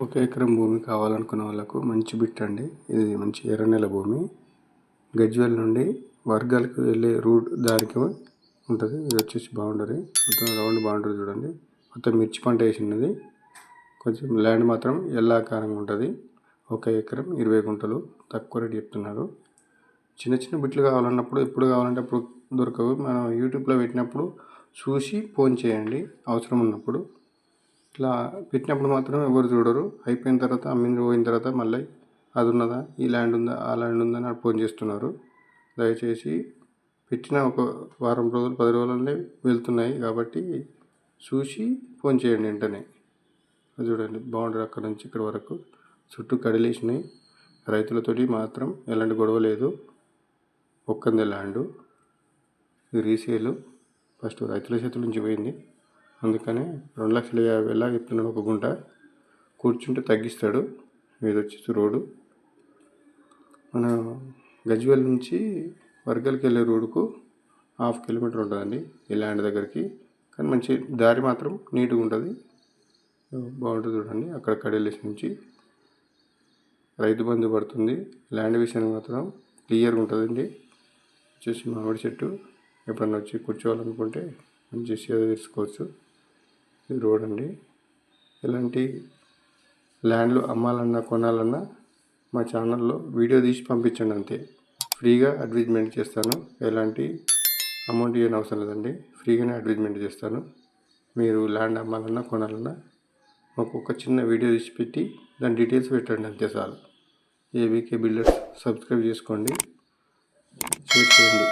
ఒక ఎకరం భూమి కావాలనుకున్న వాళ్ళకు మంచి బిట్ అండి. ఇది మంచి ఎర్రనేల భూమి. గజ్వేల్ నుండి వర్గాలకు వెళ్ళే రూట్ దారికి ఉంటుంది. ఇది వచ్చేసి బౌండరీ, మొత్తం రౌండ్ బౌండరీ చూడండి. మొత్తం మిర్చి పంట వేసినది. కొంచెం ల్యాండ్ మాత్రం ఎల్లాకారంగా ఉంటుంది. 1 ఎకరం 20 గుంటలు. తక్కువ రేటు చెప్తున్నారు. చిన్న చిన్న బిట్లు కావాలన్నప్పుడు ఎప్పుడు కావాలంటే అప్పుడు దొరకవు. మనం యూట్యూబ్లో పెట్టినప్పుడు చూసి ఫోన్ చేయండి అవసరం ఉన్నప్పుడు. ఇట్లా పెట్టినప్పుడు మాత్రం ఎవరు చూడరు. అయిపోయిన తర్వాత అమ్మింది పోయిన తర్వాత మళ్ళీ అది ఉన్నదా, ఈ ల్యాండ్ ఉందా, ఆ ల్యాండ్ ఉందా అని ఫోన్ చేస్తున్నారు. దయచేసి పెట్టిన ఒక వారం రోజులు 10 రోజులనే వెళ్తున్నాయి కాబట్టి చూసి ఫోన్ చేయండి వెంటనే. అది చూడండి బౌండరీ అక్కడ నుంచి ఇక్కడ వరకు చుట్టూ కడిలేసినాయి. రైతులతోటి మాత్రం ఎలాంటి గొడవ లేదు. ఒక్కందే ల్యాండు. ఇది రీసేలు. ఫస్ట్ రైతుల చేతుల నుంచి పోయింది. అందుకనే 2,50,000 చెప్తున్నాడు ఒక గుంట. కూర్చుంటే తగ్గిస్తాడు. ఇది వచ్చేసి రోడ్డు. మన గజ్వేల్ నుంచి వర్గల్కి వెళ్ళే రోడ్డుకు 1/2 కిలోమీటర్ ఉంటుందండి ఈ ల్యాండ్ దగ్గరికి. కానీ మంచి దారి మాత్రం నీట్గా ఉంటుంది. బాగుంటుంది చూడండి. అక్కడ కడెలేసి నుంచి రైతు బంధు పడుతుంది. ల్యాండ్ విషయం మాత్రం క్లియర్గా ఉంటుందండి. వచ్చేసి మామిడి చెట్టు. ఎప్పుడన్నా వచ్చి కూర్చోవాలనుకుంటే మంచి సేద తీసుకోవచ్చు. ఇది రోడ్ అండి. ఎలాంటి ల్యాండ్లు అమ్మాలన్నా కొనాలన్నా మా ఛానల్లో వీడియో తీసి పంపించండి అంతే. ఫ్రీగా అడ్వర్టైజ్మెంట్ చేస్తాను. ఎలాంటి అమౌంట్ ఇవ్వని అవసరం లేదండి. ఫ్రీగానే అడ్వర్టైజ్మెంట్ చేస్తాను. మీరు ల్యాండ్ అమ్మాలన్నా కొనాలన్నా మాకు ఒక చిన్న వీడియో తీసి పెట్టి దాని డీటెయిల్స్ పెట్టండి అంతే చాలు. ఏబీకే బిల్డర్స్ సబ్స్క్రైబ్ చేసుకోండి, షేర్ చేయండి.